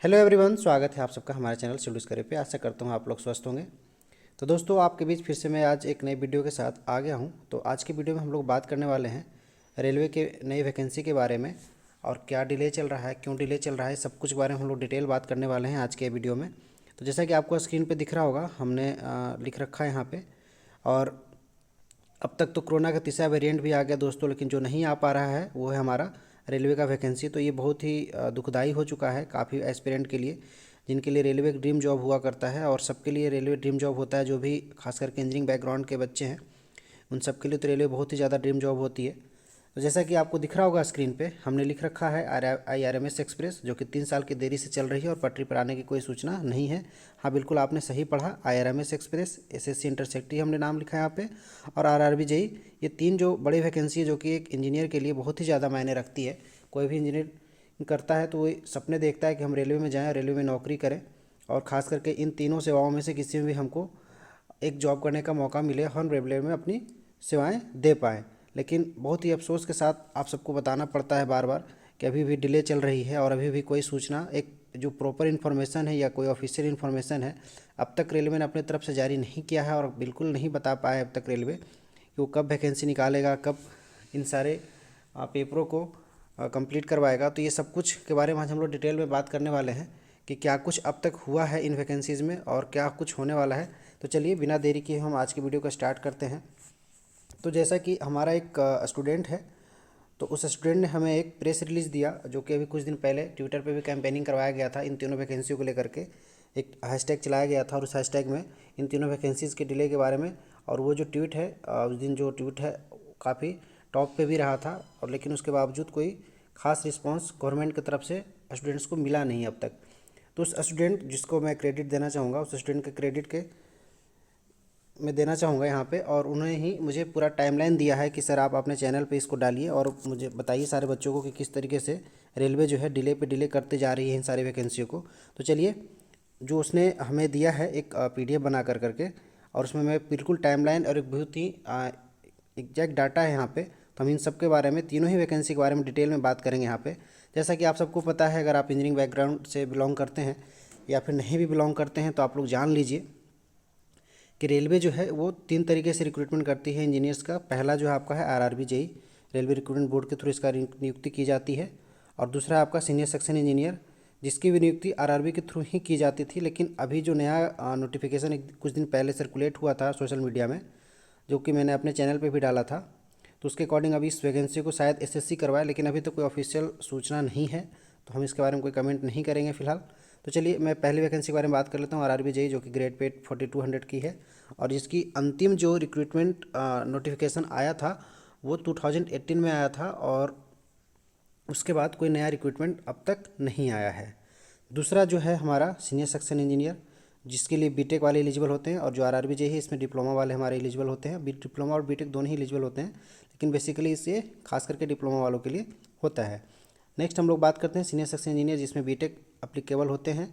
Hello everyone, स्वागत है आप सबका हमारे चैनल शेड्यूल्स करे पे। आशा करता हूँ आप लोग स्वस्थ होंगे। तो दोस्तों, आपके बीच फिर से मैं आज एक नई वीडियो के साथ आ गया हूँ। तो आज की वीडियो में हम लोग बात करने वाले हैं रेलवे के नई वैकेंसी के बारे में, और क्या डिले चल रहा है, क्यों डिले चल रहा है, सब कुछ के बारे में हम लोग डिटेल बात करने वाले हैं आज के वीडियो में। तो जैसा कि आपको स्क्रीन पर दिख रहा होगा, हमने लिख रखा है यहाँ पर। और अब तक तो कोरोना का तीसरा वेरिएंट भी आ गया दोस्तों, लेकिन जो नहीं आ पा रहा है वो है हमारा रेलवे का वैकेंसी। तो ये बहुत ही दुखदाई हो चुका है काफ़ी एस्पिरेंट के लिए, जिनके लिए रेलवे एक ड्रीम जॉब हुआ करता है। और सबके लिए रेलवे ड्रीम जॉब होता है, जो भी खास करके इंजीनियरिंग बैकग्राउंड के बच्चे हैं उन सब के लिए तो रेलवे बहुत ही ज़्यादा ड्रीम जॉब होती है। तो जैसा कि आपको दिख रहा होगा स्क्रीन पे, हमने लिख रखा है IRMS एक्सप्रेस, जो कि 3 साल की देरी से चल रही है और पटरी पर आने की कोई सूचना नहीं है। हाँ, बिल्कुल आपने सही पढ़ा, IRMS एक्सप्रेस। SSC इंटरसेक्टी हमने नाम लिखा है यहाँ पे, और RRB JEE। ये तीन जो बड़ी वैकेंसी है, जो कि एक इंजीनियर के लिए बहुत ही ज़्यादा मायने रखती है। कोई भी इंजीनियर करता है तो वो सपने देखता है कि हम रेलवे में जाएँ, रेलवे में नौकरी करें, और ख़ास करके इन तीनों सेवाओं में से किसी में भी हमको एक जॉब करने का मौका मिले, हम रेलवे में अपनी सेवाएं दे पाएँ। लेकिन बहुत ही अफसोस के साथ आप सबको बताना पड़ता है बार बार कि अभी भी डिले चल रही है, और अभी भी कोई सूचना, एक जो प्रॉपर इन्फॉर्मेशन है या कोई ऑफिशियल इन्फॉर्मेशन है, अब तक रेलवे ने अपने तरफ से जारी नहीं किया है। और बिल्कुल नहीं बता पाया है अब तक रेलवे कि वो कब वैकेंसी निकालेगा, कब इन सारे पेपरों को कंप्लीट करवाएगा। तो ये सब कुछ के बारे में आज हम लोग डिटेल में बात करने वाले हैं कि क्या कुछ अब तक हुआ है इन वैकेंसीज़ में और क्या कुछ होने वाला है। तो चलिए बिना देरी किए हम आज की वीडियो को स्टार्ट करते हैं। तो जैसा कि हमारा एक स्टूडेंट है, तो उस स्टूडेंट ने हमें एक प्रेस रिलीज़ दिया, जो कि अभी कुछ दिन पहले ट्विटर पे भी कैंपेनिंग करवाया गया था इन तीनों वैकेंसियों को लेकर के। एक हैशटैग चलाया गया था और उस हैशटैग में इन तीनों वैकेंसीज़ के डिले के बारे में, और वो जो ट्वीट है, उस दिन जो ट्वीट है काफ़ी टॉप पे भी रहा था। और लेकिन उसके बावजूद कोई ख़ास रिस्पॉन्स गवर्नमेंट की तरफ से स्टूडेंट्स को मिला नहीं अब तक। तो उस स्टूडेंट जिसको मैं क्रेडिट देना चाहूँगा, उस स्टूडेंट के क्रेडिट के मैं देना चाहूँगा यहाँ पे, और उन्होंने ही मुझे पूरा टाइमलाइन दिया है कि सर आप अपने चैनल पे इसको डालिए और मुझे बताइए सारे बच्चों को कि किस तरीके से रेलवे जो है डिले पे डिले करते जा रही है इन सारी वैकेंसियों को। तो चलिए, जो उसने हमें दिया है एक PDF बना करके, और उसमें मैं बिल्कुल टाइमलाइन और एक बहुत ही एग्जैक्ट डाटा है यहाँ पे। तो हम इन सब के बारे में, तीनों ही वैकेंसी के बारे में डिटेल में बात करेंगे यहाँ पे। जैसा कि आप सबको पता है, अगर आप इंजीनियरिंग बैकग्राउंड से बिलोंग करते हैं या फिर नहीं भी बिलोंग करते हैं, तो आप लोग जान लीजिए कि रेलवे जो है वो 3 तरीके से रिक्रूटमेंट करती है इंजीनियर्स का। पहला जो है आपका है RRB JEE, railway recruitment board के थ्रू इसका नियुक्ति की जाती है। और दूसरा आपका सीनियर सेक्शन इंजीनियर, जिसकी भी नियुक्ति RRB के थ्रू ही की जाती थी। लेकिन अभी जो नया नोटिफिकेशन कुछ दिन पहले सर्कुलेट हुआ था सोशल मीडिया में, जो कि मैंने अपने चैनल पर भी डाला था, तो उसके अकॉर्डिंग अभी इस वैकेंसी को शायद SSC करवाए, लेकिन अभी तो कोई ऑफिशियल सूचना नहीं है, तो हम इसके बारे में कोई कमेंट नहीं करेंगे फिलहाल। तो चलिए मैं पहली वैकेंसी के बारे में बात कर लेता हूँ, RRB JEE, जो कि ग्रेड पे 4200 की है, और जिसकी अंतिम जो रिक्रूटमेंट नोटिफिकेशन आया था वो 2018 में आया था, और उसके बाद कोई नया रिक्रूटमेंट अब तक नहीं आया है। दूसरा जो है हमारा सीनियर सेक्शन इंजीनियर, जिसके लिए बीटेक वाले एलिजिबल होते हैं, और जो RRB JEE है इसमें डिप्लोमा वाले हमारे एलिजिबल होते हैं। डिप्लोमा और बीटेक दोनों ही एलिजिबल होते हैं, लेकिन बेसिकली इसे खास करके डिप्लोमा वालों के लिए होता है। नेक्स्ट हम लोग बात करते हैं सीनियर सेक्शन इंजीनियर, जिसमें बीटेक अप्लीकेबल होते हैं।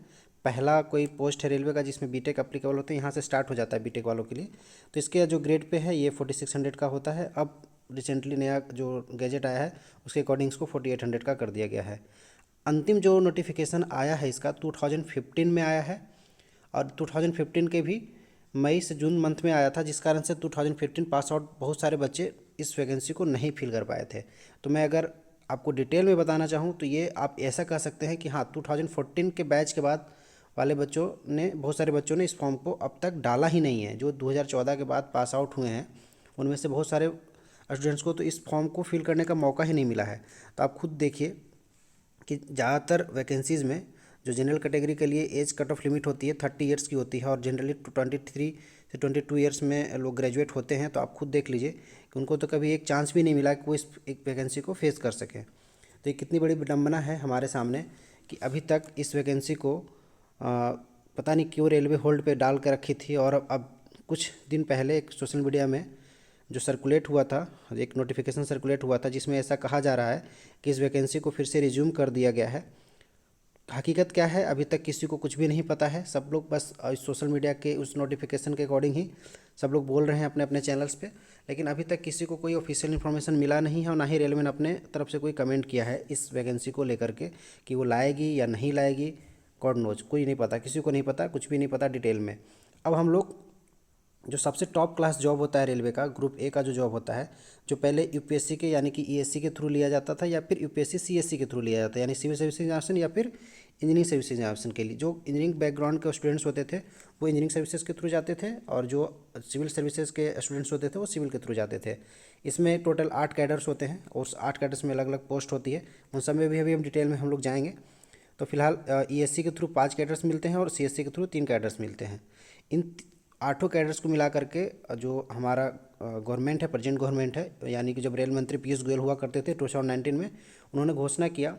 पहला कोई पोस्ट है रेलवे का जिसमें बीटेक अप्लीकेबल होते हैं, यहाँ से स्टार्ट हो जाता है बीटेक वालों के लिए। तो इसके जो ग्रेड पे है ये 4600 का होता है। अब रिसेंटली नया जो गैजेट आया है उसके अकॉर्डिंग इसको 4800 का कर दिया गया है। अंतिम जो नोटिफिकेशन आया है इसका 2015 में आया है, और 2015 के भी मई से जून मंथ में आया था, जिस कारण से 2015 पास आउट बहुत सारे बच्चे इस वैकेंसी को नहीं फिल कर पाए थे। तो मैं अगर आपको डिटेल में बताना चाहूँ तो ये आप ऐसा कह सकते हैं कि हाँ, 2014 के बैच के बाद वाले बच्चों ने, बहुत सारे बच्चों ने इस फॉर्म को अब तक डाला ही नहीं है। जो 2014 के बाद पास आउट हुए हैं उनमें से बहुत सारे स्टूडेंट्स को तो इस फॉर्म को फिल करने का मौका ही नहीं मिला है। तो आप खुद देखिए कि ज़्यादातर वैकेंसीज़ में जो जनरल कैटेगरी के लिए एज कट ऑफ लिमिट होती है 30 ईयर्स की होती है, और जनरली 23 से 22 ईयर्स में लोग ग्रेजुएट होते हैं। तो आप खुद देख लीजिए कि उनको तो कभी एक चांस भी नहीं मिला कि वो इस एक वैकेंसी को फेस कर सकें। तो ये कितनी बड़ी विडम्बना है हमारे सामने कि अभी तक इस वैकेंसी को पता नहीं क्यों रेलवे होल्ड पे डाल कर रखी थी। और अब कुछ दिन पहले एक सोशल मीडिया में जो सर्कुलेट हुआ था, एक नोटिफिकेशन सर्कुलेट हुआ था, जिसमें ऐसा कहा जा रहा है कि इस वैकेंसी को फिर से रिज्यूम कर दिया गया है। हकीकत क्या है अभी तक किसी को कुछ भी नहीं पता है। सब लोग बस सोशल मीडिया के उस नोटिफिकेशन के अकॉर्डिंग ही सब लोग बोल रहे हैं अपने अपने चैनल्स पे, लेकिन अभी तक किसी को कोई ऑफिशियल इन्फॉर्मेशन मिला नहीं है, और ना ही रेलवे ने अपने तरफ से कोई कमेंट किया है इस वैकेंसी को लेकर के कि वो लाएगी या नहीं लाएगी। गॉड नोज, कोई नहीं पता, किसी को नहीं पता, कुछ भी नहीं पता डिटेल में। अब हम लोग जो सबसे टॉप क्लास जॉब होता है रेलवे का, ग्रुप ए का जो जॉब होता है, जो पहले यूपीएससी के यानी कि ईएससी के थ्रू लिया जाता था, या फिर यूपीएससी सीएससी के थ्रू लिया जाता है, यानी सिविल सर्विस एग्जामिनेशन या फिर इंजीनियरिंग सर्विस एग्जामिनेशन के लिए। जो इंजीनियरिंग बैकग्राउंड के स्टूडेंट्स होते थे वो इंजीनियरिंग सर्विसेज के थ्रू जाते थे, और जो सिविल सर्विसेज के स्टूडेंट्स होते थे वो सिविल के थ्रू जाते थे। इसमें टोटल 8 कैडर्स होते हैं, और उस 8 कैडर्स में अलग अलग पोस्ट होती है, उन सब में भी अभी हम डिटेल में हम लोग जाएंगे। तो फिलहाल ईएससी के थ्रू 5 कैडर्स मिलते हैं और सीएससी के थ्रू 3 कैडर्स मिलते हैं। इन 8 कैडर्स को मिला करके जो हमारा गवर्नमेंट है, प्रेजेंट गवर्नमेंट है, यानी कि जब रेल मंत्री पीयूष गोयल हुआ करते थे 2019 में, उन्होंने घोषणा किया,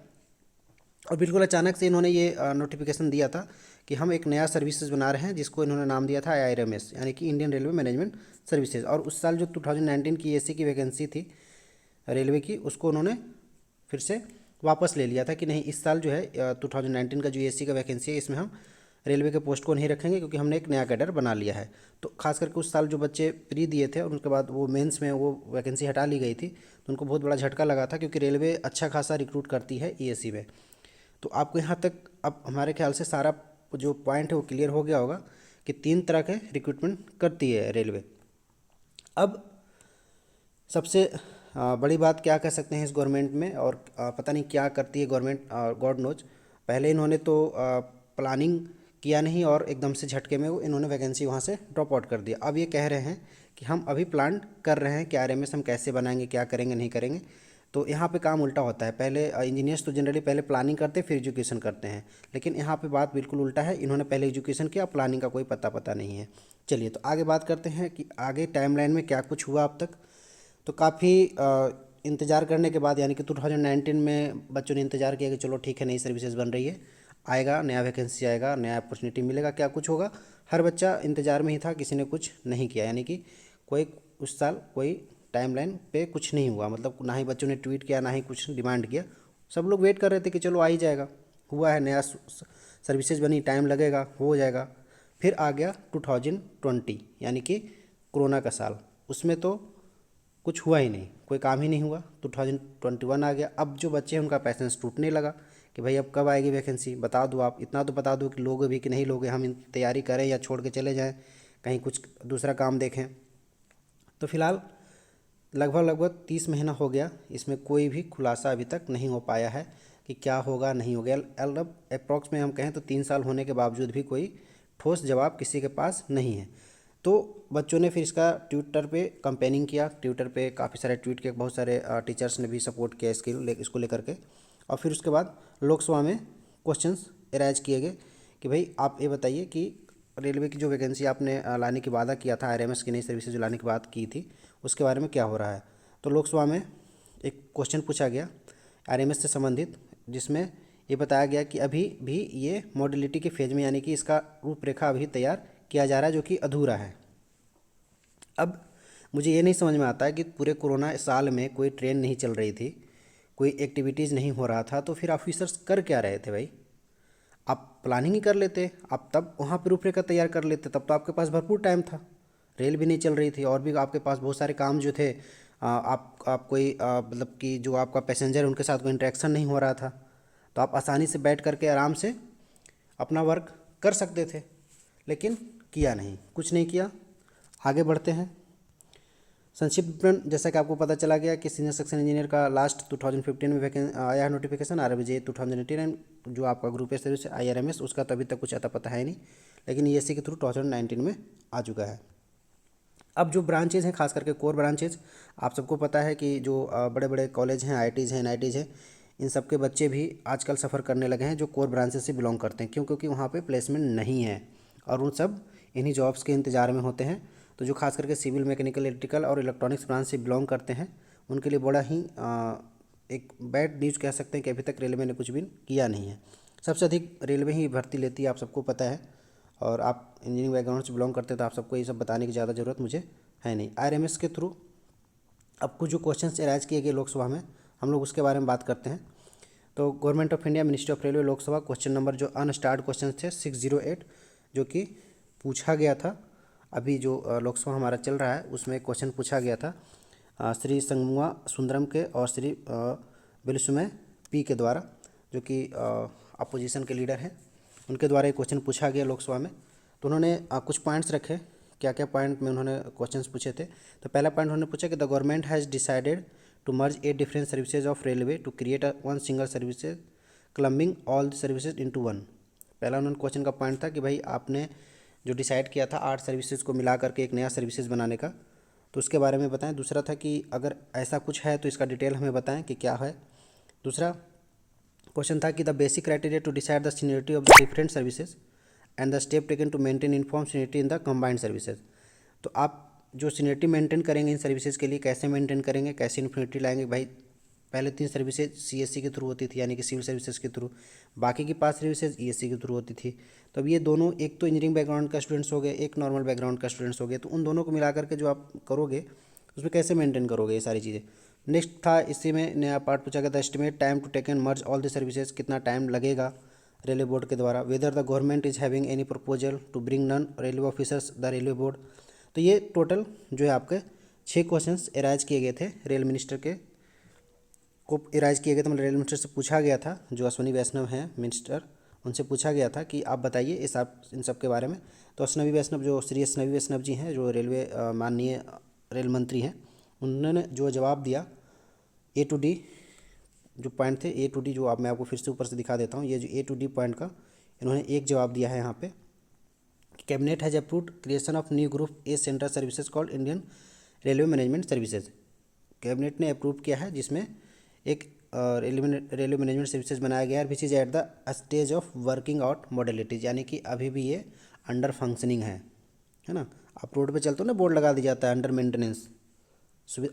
और बिल्कुल अचानक से इन्होंने ये नोटिफिकेशन दिया था कि हम एक नया सर्विसेज बना रहे हैं, जिसको इन्होंने नाम दिया था IRMS, यानी कि इंडियन रेलवे मैनेजमेंट सर्विसेज। और उस साल जो 2019 की एसी की वैकेंसी थी रेलवे की, उसको उन्होंने फिर से वापस ले लिया था कि नहीं, इस साल जो है 2019 का जो एसी का वैकेंसी है, इसमें हम रेलवे के पोस्ट को नहीं रखेंगे, क्योंकि हमने एक नया कैडर बना लिया है। तो खास करके उस साल जो बच्चे प्री दिए थे और उसके बाद वो मेंस में वो वैकेंसी हटा ली गई थी, तो उनको बहुत बड़ा झटका लगा था, क्योंकि रेलवे अच्छा खासा रिक्रूट करती है ईएससी में। तो आपको यहाँ तक अब हमारे ख्याल से सारा जो पॉइंट है वो क्लियर हो गया होगा कि 3 तरह के रिक्रूटमेंट करती है रेलवे। अब सबसे बड़ी बात क्या कह सकते हैं इस गवर्नमेंट में, और पता नहीं क्या करती है गवर्नमेंट, गॉड नोज। पहले इन्होंने तो प्लानिंग किया नहीं, और एकदम से झटके में वो इन्होंने वैकेंसी वहाँ से ड्रॉप आउट कर दिया। अब ये कह रहे हैं कि हम अभी प्लान कर रहे हैं कि आरएमएस हम कैसे बनाएंगे, क्या करेंगे, नहीं करेंगे। तो यहाँ पे काम उल्टा होता है, पहले इंजीनियर्स तो जनरली पहले प्लानिंग करते हैं फिर एजुकेशन करते हैं, लेकिन यहाँ पे बात बिल्कुल उल्टा है, इन्होंने पहले एजुकेशन किया, प्लानिंग का कोई पता नहीं है। चलिए तो आगे बात करते हैं कि आगे टाइमलाइन में क्या कुछ हुआ अब तक। तो काफ़ी इंतज़ार करने के बाद, यानी कि 2019 में बच्चों ने इंतज़ार किया कि चलो ठीक है, नई सर्विसेज बन रही है, आएगा नया वैकेंसी, आएगा नया अपॉर्चुनिटी मिलेगा, क्या कुछ होगा। हर बच्चा इंतज़ार में ही था, किसी ने कुछ नहीं किया, यानी कि कोई उस साल कोई टाइमलाइन पे कुछ नहीं हुआ, मतलब ना ही बच्चों ने ट्वीट किया, ना ही कुछ डिमांड किया। सब लोग वेट कर रहे थे कि चलो आ ही जाएगा, हुआ है, नया सर्विसेज बनी, टाइम लगेगा, हो जाएगा। फिर आ गया 2020, यानी कि कोरोना का साल, उसमें तो कुछ हुआ ही नहीं, कोई काम ही नहीं हुआ। 2021 आ गया, अब जो बच्चे हैं उनका पैसेंस टूटने लगा कि भाई अब कब आएगी वैकेंसी, बता दो, आप इतना तो बता दो कि लोगे भी कि नहीं लोगे, हम तैयारी करें या छोड़ के चले जाएं, कहीं कुछ दूसरा काम देखें। तो फिलहाल लगभग 30 महीना हो गया, इसमें कोई भी खुलासा अभी तक नहीं हो पाया है कि क्या होगा, नहीं हो गया। मतलब अप्रॉक्स में हम कहें तो 3 साल होने के बावजूद भी कोई ठोस जवाब किसी के पास नहीं है। तो बच्चों ने फिर इसका ट्विटर पे कंपेनिंग किया, ट्विटर पे काफ़ी सारे ट्वीट किए, बहुत सारे टीचर्स ने भी सपोर्ट किया इसको लेकर के। और फिर उसके बाद लोकसभा में क्वेश्चंस एराइज किए गए कि भाई आप ये बताइए कि रेलवे की जो वैकेंसी आपने लाने की वादा किया था, आरएमएस की नई सर्विसेज जो लाने की बात की थी, उसके बारे में क्या हो रहा है। तो लोकसभा में एक क्वेश्चन पूछा गया आरएमएस से संबंधित, जिसमें ये बताया गया कि अभी भी ये मॉडलिटी के फेज में, यानी कि इसका रूपरेखा अभी तैयार किया जा रहा है, जो कि अधूरा है। अब मुझे ये नहीं समझ में आता है कि पूरे कोरोना साल में कोई ट्रेन नहीं चल रही थी, कोई एक्टिविटीज़ नहीं हो रहा था, तो फिर ऑफिसर्स कर क्या रहे थे भाई। आप प्लानिंग ही कर लेते, आप तब वहाँ पर रूपरेखा तैयार कर लेते, तब तो आपके पास भरपूर टाइम था, रेल भी नहीं चल रही थी, और भी आपके पास बहुत सारे काम जो थे। आप कोई मतलब कि जो आपका पैसेंजर उनके साथ कोई इंटरेक्शन नहीं हो रहा था, तो आप आसानी से बैठ करके आराम से अपना वर्क कर सकते थे, लेकिन किया नहीं, कुछ नहीं किया। आगे बढ़ते हैं। संक्षिप्त विवरण, जैसा कि आपको पता चला गया कि सीनियर सेक्शन इंजीनियर का लास्ट 2015 में आया है नोटिफिकेशन, RBJ 2089 जो आपका ग्रुप ए सर्विस है IRMS, उसका तो अभी तक कुछ अता पता है नहीं, लेकिन ESC के थ्रू 2019 में आ चुका है। अब जो ब्रांचेज हैं, खास करके कोर ब्रांचेज, आप सबको पता है कि जो बड़े बड़े कॉलेज हैं, IITs हैं, NITs हैं, इन सब के बच्चे भी आजकल सफ़र करने लगे हैं जो कोर ब्रांचेज से बिलोंग करते हैं, क्यों? क्योंकि वहाँ पे प्लेसमेंट नहीं है, और उन सब इन्हीं जॉब्स के इंतज़ार में होते हैं। तो जो खास करके सिविल, मैकेनिकल, इलेक्ट्रिकल और इलेक्ट्रॉनिक्स ब्रांच से बिलोंग करते हैं, उनके लिए बड़ा ही एक बैड न्यूज़ कह सकते हैं कि अभी तक रेलवे ने कुछ भी किया नहीं है। सबसे अधिक रेलवे ही भर्ती लेती है, आप सबको पता है, और आप इंजीनियरिंग बैकग्राउंड से बिलोंग करते हैं, तो आप सबको ये सब बताने की ज़्यादा ज़रूरत मुझे है नहीं। IRMS के थ्रू अब कुछ जो क्वेश्चंस एराइज किए गए लोकसभा में, हम लोग उसके बारे में बात करते हैं। तो government of India, ministry of railway, Lok Sabha, question number जो अनस्टार्ड क्वेश्चन थे 608, जो कि पूछा गया था, अभी जो लोकसभा हमारा चल रहा है उसमें क्वेश्चन पूछा गया था श्री संगमुआ सुंदरम के और श्री बिलसुमय P के द्वारा, जो कि अपोजिशन के लीडर हैं, उनके द्वारा एक क्वेश्चन पूछा गया लोकसभा में। तो उन्होंने कुछ पॉइंट्स रखे, क्या क्या पॉइंट में उन्होंने क्वेश्चंस पूछे थे। तो पहला पॉइंट उन्होंने पूछा कि the government has decided to merge 8 different services of railway to create one single services clubbing all the services into one. पहला उन्होंने क्वेश्चन का पॉइंट था कि भाई आपने जो डिसाइड किया था 8 सर्विसेज को मिला करके एक नया सर्विसेज बनाने का, तो उसके बारे में बताएं। दूसरा था कि अगर ऐसा कुछ है तो इसका डिटेल हमें बताएं कि क्या है। दूसरा क्वेश्चन था कि the basic criteria to decide the seniority of the different services and the step taken to maintain uniform seniority in the combined services. तो आप जो सीनियरिटी मेंटेन करेंगे इन सर्विसेज के लिए, कैसे मेंटेन करेंगे, कैसे इन्फिनिटी लाएंगे। भाई पहले 3 सर्विसेज सीएससी के थ्रू होती थी, यानी कि सिविल सर्विसेज के थ्रू, बाकी की 5 सर्विसेज ईएससी के थ्रू होती थी। तो अब ये दोनों, एक तो इंजीनियरिंग बैकग्राउंड का स्टूडेंट्स हो गए, एक नॉर्मल बैकग्राउंड का स्टूडेंट्स हो गए, तो उन दोनों को मिला करके जो आप करोगे उसमें कैसे मेंटेन करोगे ये सारी चीज़ें। नेक्स्ट था, इसी में नया पार्ट पूछा गया था, estimate time to take and merge all the services, कितना टाइम लगेगा रेलवे बोर्ड के द्वारा। Whether the government is having any proposal to bring non railway officers the railway board. तो ये टोटल जो है आपके 6 क्वेश्चंस एराइज किए गए थे, रेल मिनिस्टर के को एराइज किए गए थे, मतलब रेल मिनिस्टर से पूछा गया था, जो अश्विनी वैष्णव हैं मिनिस्टर, उनसे पूछा गया था कि आप बताइए इन सब के बारे में। तो अश्विनी वैष्णव, जो श्री अश्विनी वैष्णव जी हैं, जो रेलवे माननीय रेल मंत्री हैं, उन्होंने जो जवाब दिया ए टू डी जो पॉइंट थे, ए टू डी जो आप, मैं आपको फिर से ऊपर से दिखा देता हूँ, ये जो ए टू डी पॉइंट का इन्होंने एक जवाब दिया है यहाँ पे। Cabinet has approved creation of new group A central services called Indian railway management services. Cabinet ने अप्रूव किया है जिसमें एक रेलवे मैनेजमेंट सर्विसेज बनाया गया है, which is at the stage of working out modalities, यानी कि अभी भी ये अंडर फंक्शनिंग है ना। आप रोड पे चलते हो ना, बोर्ड लगा दिया जाता है अंडर मेंटेनेंस,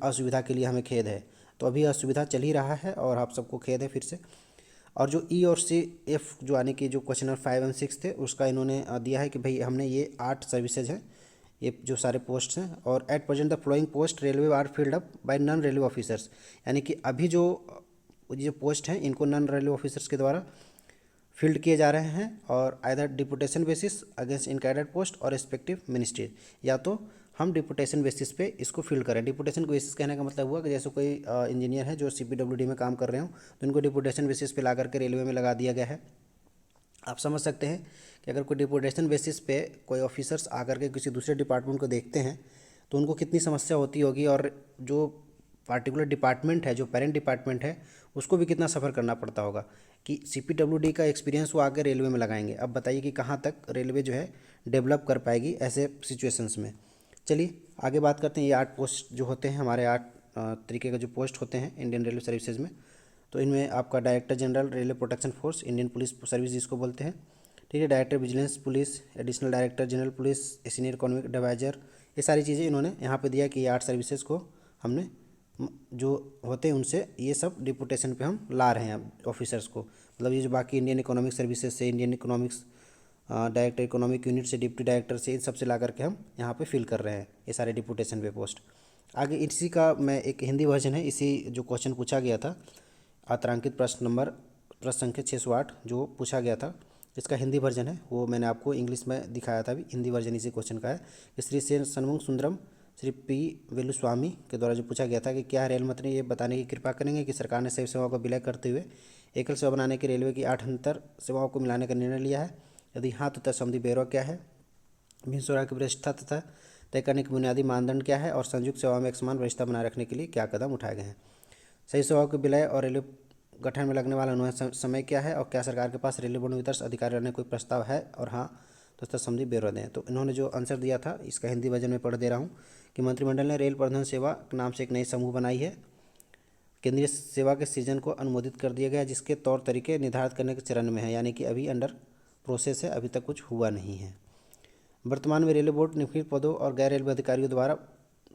असुविधा के लिए हमें खेद है। तो अभी असुविधा चल ही रहा है और आप सबको खेद है फिर से। और जो ई और सी एफ जो आने की जो क्वेश्चन नंबर 5 और 6 थे, उसका इन्होंने दिया है कि भाई हमने ये 8 सर्विसेज हैं, ये जो सारे पोस्ट हैं, और at present the flowing post railway are filled up by non railway officers, यानी कि अभी जो पोस्ट हैं इनको नॉन रेलवे ऑफिसर्स के द्वारा फील्ड किए जा रहे हैं, और आइदर डिपुटेशन बेसिस अगेंस्ट इन कैडेट पोस्ट और रिस्पेक्टिव मिनिस्ट्री, या तो हम डिपुटेशन बेसिस पे इसको फिल करें। डिपुटेशन बेसिस कहने का मतलब हुआ कि जैसे कोई इंजीनियर है जो CPWD में काम कर रहे हो, तो इनको डिपुटेशन बेसिस पे ला करके रेलवे में लगा दिया गया है। आप समझ सकते हैं कि अगर कोई डिपुटेशन बेसिस पे कोई ऑफिसर्स आकर के किसी दूसरे डिपार्टमेंट को देखते हैं तो उनको कितनी समस्या होती होगी, और जो पार्टिकुलर डिपार्टमेंट है, जो पेरेंट डिपार्टमेंट है, उसको भी कितना सफ़र करना पड़ता होगा कि CPWD का एक्सपीरियंस वो आकर रेलवे में लगाएंगे। अब बताइए कि कहाँ तक रेलवे जो है डेवलप कर पाएगी ऐसे सिचुएशंस में। चलिए आगे बात करते हैं। ये 8 पोस्ट जो होते हैं, हमारे 8 तरीके के जो पोस्ट होते हैं इंडियन रेलवे सर्विसेज में। तो इनमें आपका director general railway protection force, Indian police service जिसको बोलते हैं, ठीक है, director vigilance police, additional director general police, senior economic adviser, ये सारी चीज़ें इन्होंने यहाँ पे दिया कि ये 8 सर्विसेज को हमने जो होते हैं उनसे ये सब डिपुटेशन पे हम ला रहे हैं ऑफिसर्स को। मतलब ये जो बाकी इंडियन इकोनॉमिक सर्विसेज से, Indian economics director economic unit से, डिप्टी डायरेक्टर से, इन सब से ला करके हम यहाँ पे फिल कर रहे हैं ये सारे डिपुटेशन पे पोस्ट। आगे इसी का मैं एक हिंदी वर्जन है, इसी जो क्वेश्चन पूछा गया था आतरांकित प्रश्न संख्या 608 जो पूछा गया था, इसका हिंदी वर्जन है, वो मैंने आपको इंग्लिश में दिखाया था। अभी हिंदी वर्जन इसी क्वेश्चन का है कि श्री सेन सन्मुख सुंदरम श्री P वेलुस्वामी के द्वारा जो पूछा गया था कि क्या रेल मंत्री ये बताने की कृपा करेंगे कि सरकार ने सभी सेवाओं का विलय करते हुए एकल सेवा बनाने के रेलवे की 8 अंतर सेवाओं को मिलाने का निर्णय लिया है। यदि हाँ तो तत्संबंधी ब्यौरा क्या है, भिन्नता की वरिष्ठता तथा तय करने के बुनियादी मानदंड क्या है, और संयुक्त सेवा में एक समान वरिष्ठता बनाए रखने के लिए क्या कदम उठाए गए हैं। सही सेवाओं के विलय और रेलवे गठन में लगने वाला अनुमान समय क्या है, और क्या सरकार के पास रेलवे बोर्ड में वितरण अधिकारी रहने कोई प्रस्ताव है, और हाँ तो तत्संबंधी ब्यौरा दें। तो इन्होंने जो आंसर दिया था इसका हिंदी वर्जन में पढ़ दे रहा हूँ कि मंत्रिमंडल ने रेल परिवहन सेवा के नाम से एक नई समूह बनाई है। केंद्रीय सेवा के सृजन को अनुमोदित कर दिया गया, जिसके तौर तरीके निर्धारित करने के चरण में है, यानी कि अभी अंडर प्रोसेस है, अभी तक कुछ हुआ नहीं है। वर्तमान में रेलवे बोर्ड निम्नलिखित पदों और गैर रेलवे अधिकारियों द्वारा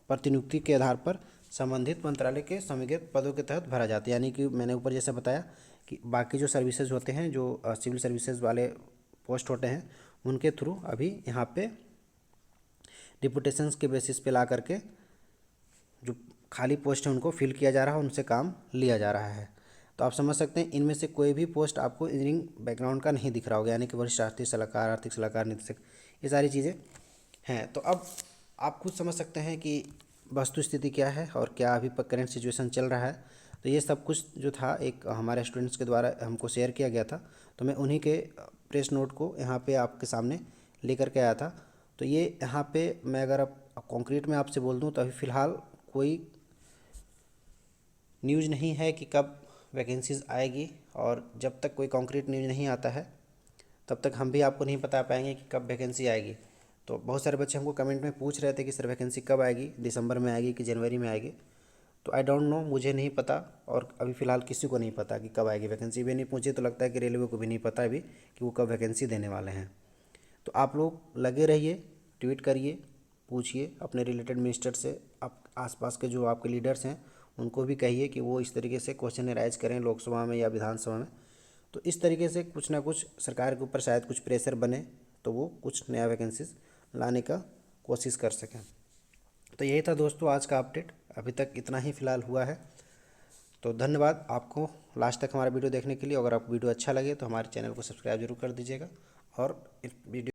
प्रतिनियुक्ति के आधार पर संबंधित मंत्रालय के समीकृत पदों के तहत भरा जाता है। यानी कि मैंने ऊपर जैसे बताया कि बाकी जो सर्विसेज होते हैं, जो सिविल सर्विसेज वाले पोस्ट होते हैं, उनके थ्रू अभी यहाँ पे डिपुटेशंस के बेसिस पे ला करके जो खाली पोस्ट है उनको फिल किया जा रहा है, उनसे काम लिया जा रहा है। तो आप समझ सकते हैं इनमें से कोई भी पोस्ट आपको इंजीनियरिंग बैकग्राउंड का नहीं दिख रहा होगा, यानी कि वरिष्ठ आर्थिक सलाहकार, आर्थिक सलाहकार, निदेशक, ये सारी चीज़ें हैं। तो अब आप खुद समझ सकते हैं कि वस्तु स्थिति क्या है और क्या अभी करेंट सिचुएशन चल रहा है। तो ये सब कुछ जो था एक हमारे स्टूडेंट्स के द्वारा हमको शेयर किया गया था, तो मैं उन्हीं के प्रेस नोट को यहाँ पे आपके सामने लेकर के आया था। तो ये यहाँ पे मैं अगर अब कॉन्क्रीट में आपसे बोल दूँ तो अभी फ़िलहाल कोई न्यूज़ नहीं है कि कब वैकेंसीज़ आएगी, और जब तक कोई कॉन्क्रीट न्यूज़ नहीं आता है तब तक हम भी आपको नहीं बता पाएंगे कि कब वैकेंसी आएगी। तो बहुत सारे बच्चे हमको कमेंट में पूछ रहे थे कि सर वैकेंसी कब आएगी, दिसंबर में आएगी कि जनवरी में आएगी। तो आई डोंट नो, मुझे नहीं पता, और अभी फ़िलहाल किसी को नहीं पता कि कब आएगी वैकेंसी। भी नहीं, मुझे तो लगता है कि रेलवे को भी नहीं पता अभी कि वो कब वैकेंसी देने वाले हैं। तो आप लोग लगे रहिए, ट्वीट करिए, पूछिए अपने रिलेटेड मिनिस्टर से, आप आसपास के जो आपके लीडर्स हैं उनको भी कहिए कि वो इस तरीके से क्वेश्चन राइज करें लोकसभा में या विधानसभा में। तो इस तरीके से कुछ ना कुछ सरकार के ऊपर शायद कुछ प्रेशर बने तो वो कुछ नया वैकेंसीज लाने का कोशिश कर सकें। तो यही था दोस्तों आज का अपडेट, अभी तक इतना ही फ़िलहाल हुआ है। तो धन्यवाद आपको लास्ट तक हमारा वीडियो देखने के लिए। अगर आपको वीडियो अच्छा लगे तो हमारे चैनल को सब्सक्राइब जरूर कर दीजिएगा, और इस वीडियो